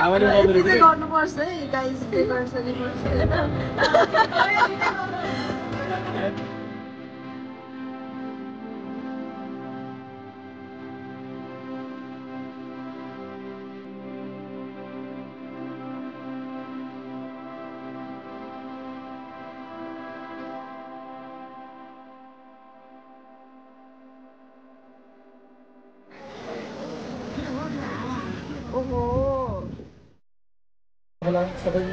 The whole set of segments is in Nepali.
गर्नुपर्छ है गाइस डेकोरेसन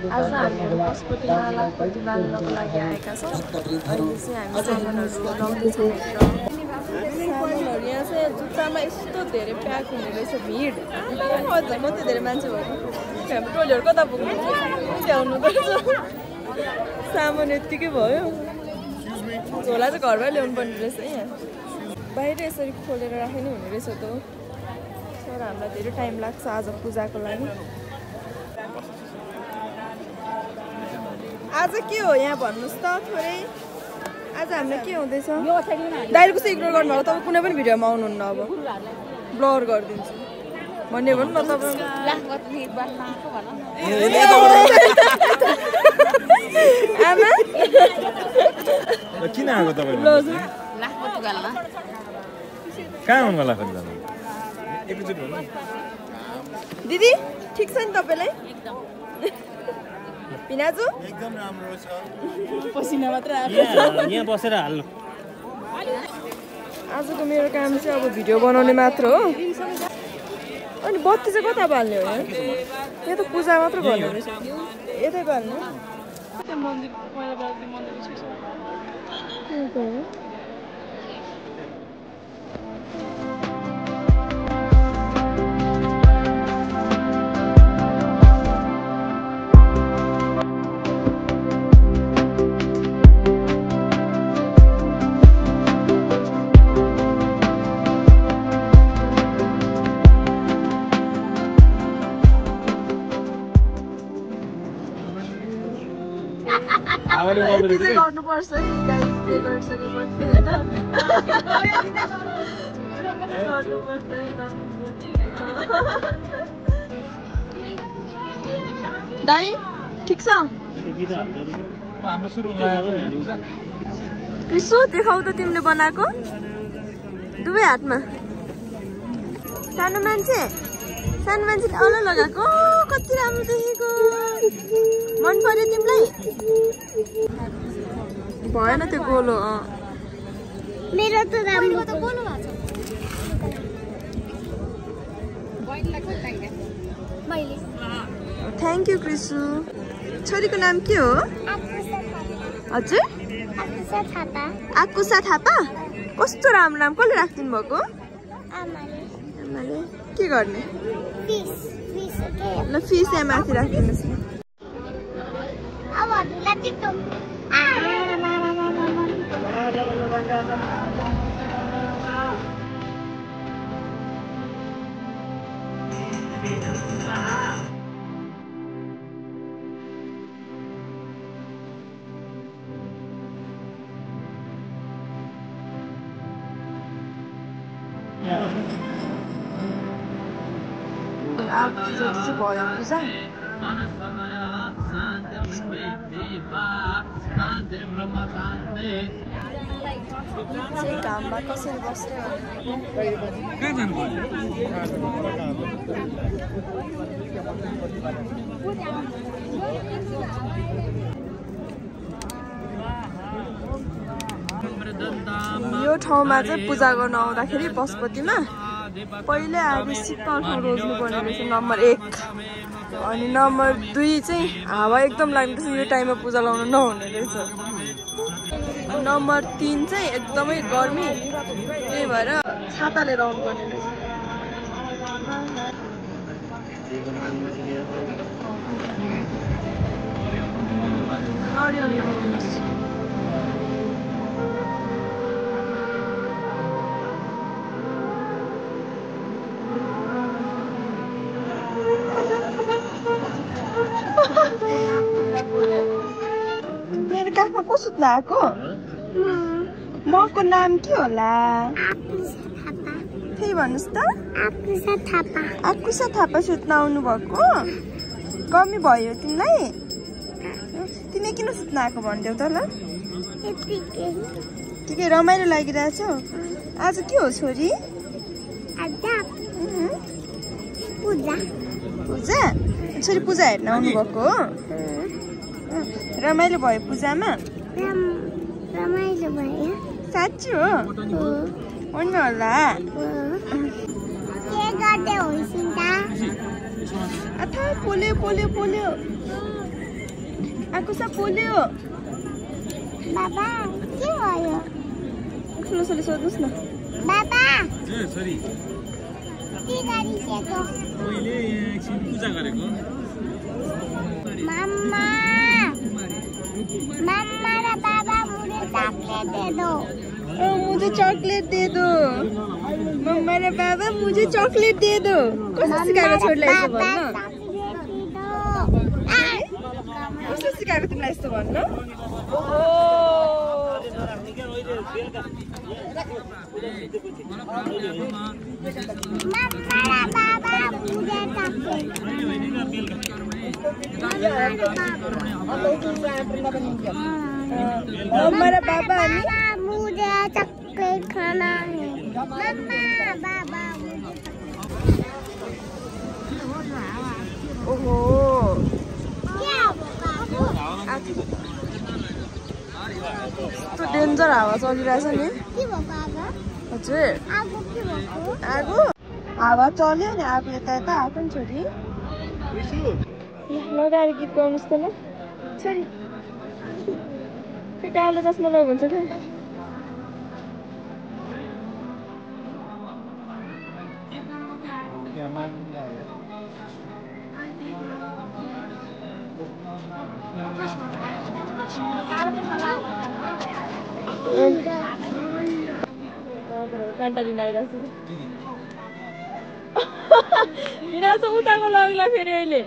आज हामीहरू पशुपतिमा लाखपति बाल्नको लागि आएका छौँ। अहिले चाहिँ हामी सामानहरू लाउँदैछौँ। सामानहरू यहाँ चाहिँ जुत्तामा यस्तो धेरै प्याक हुने रहेछ भिड। अझ मात्रै धेरै मान्छे भएको हाम्रो टोलीहरू कता पुग्नु ल्याउनु पर्छ। सामान यत्तिकै भयो। झोला चाहिँ घरमै ल्याउनु पर्ने रहेछ यहाँ। बाहिर यसरी खोलेर राख्नु हुने रहेछ त। तर हामीलाई धेरै टाइम लाग्छ आज पूजाको लागि। आज के हो यहाँ भन्नुहोस् त थोरै। आज हामीलाई के हुँदैछ? दाइले कसरी इग्नोर गर्नुभएको? तपाईँ कुनै पनि भिडियोमा आउनुहुन्न अब ब्लर गरिदिन्छु भन्ने भन्नु न तपाईँ। आमा किन आएको तपाईँ? कहाँ हुनु होला फेरि तपाईँ? एकैचोटि भन्नु। दिदी ठिक छ नि तपाईँलाई? पिनाजु एकदम राम्रो छ। पसिना मात्र यहाँ बसेर हाल्नु। आजको मेरो काम चाहिँ अब भिडियो बनाउने मात्र हो। अनि बत्ती चाहिँ कता बाल्ने हो? यहाँ त पूजा मात्र गर्नु रहेछ। यतै बाल्नु। गर्नुपर्छ है गाइस डेकोरेसन दाइ ठिक छ? यसो देखाउ त तिमीले बनाएको दुवै हातमा। सानो मान्छेले अलग लगाएको कति राम्रो देखेको। मन पर्यो तिमीलाई? भएन त्यो गोलो। मेरो त राम्रो त गोलो भएको छ। Thank you Krisu. छोरीको नाम के हो? हजुर आकुसा थापा। कस्तो राम्रो नाम कसले राखिदिनु भएको? आमाले। के गर्ने? ल फिस यहाँ माथि राखिदिनुहोस् न। जति भयो पूजा घाममा कसरी बस्ने यो ठाउँमा चाहिँ पूजा गर्न आउँदाखेरि पशुपतिमा पहिले आएर शीतल ठाउँ रोज्नु पर्ने रहेछ नम्बर 1। अनि नम्बर 2 चाहिँ हावा एकदम लाग्दैछ यो टाइममा पूजा लाउन नहुने रहेछ। नम्बर 3 चाहिँ एकदमै गर्मी त्यही भएर छाता लिएर आउनु पर्ने रहेछ। मेरो काखमा को सुत्न आएको? मको नाम के होला? फेरि भन्नुस् त आकुसा थापा सुत्न आउनु भएको कमी भयो तिमीलाई तिमी किन सुत्न आएको भन्देऊ त ल के रमाइलो लागिरहेछ आज के हो छोरी पूजा छोरी पूजा हेर्न आउनु भएको हो रमाइलो भयो पूजामा रमाइलो भयो साँच्ची हो हुन्न होला के गर्दै होइसिन त अथा पोल्यो आकुसा पोल्यो बाबा के भयो ठुलोसोले सोध्नुस् न बाबा सरी के गरिसक्यो मैले एकछिन पूजा गरेको मम्मा र बाबा मुझे चॉकलेट दे दो मम्मा र बाबा मुझे चॉकलेट दे दो कसले सिकाएको छोरीलाई यस्तो भन्न कसले सिकाएको तिमीलाई यस्तो भन्न मम्मा र बाबा मुझे चॉकलेट खाना है मम्मा बाबा ओहो त्यो डेन्जर हावा चलिरहेछ नि हजुर आगो हावा चल्यो नि आगो यता यता आएको नि छोरी लगाएर गीत गाउनुहोस् त ल छोरी कालो चस्मा लगाउ हुन्छ क्या कान्टा लिन आइरहेको छु उताको लाग्ला फेरि अहिले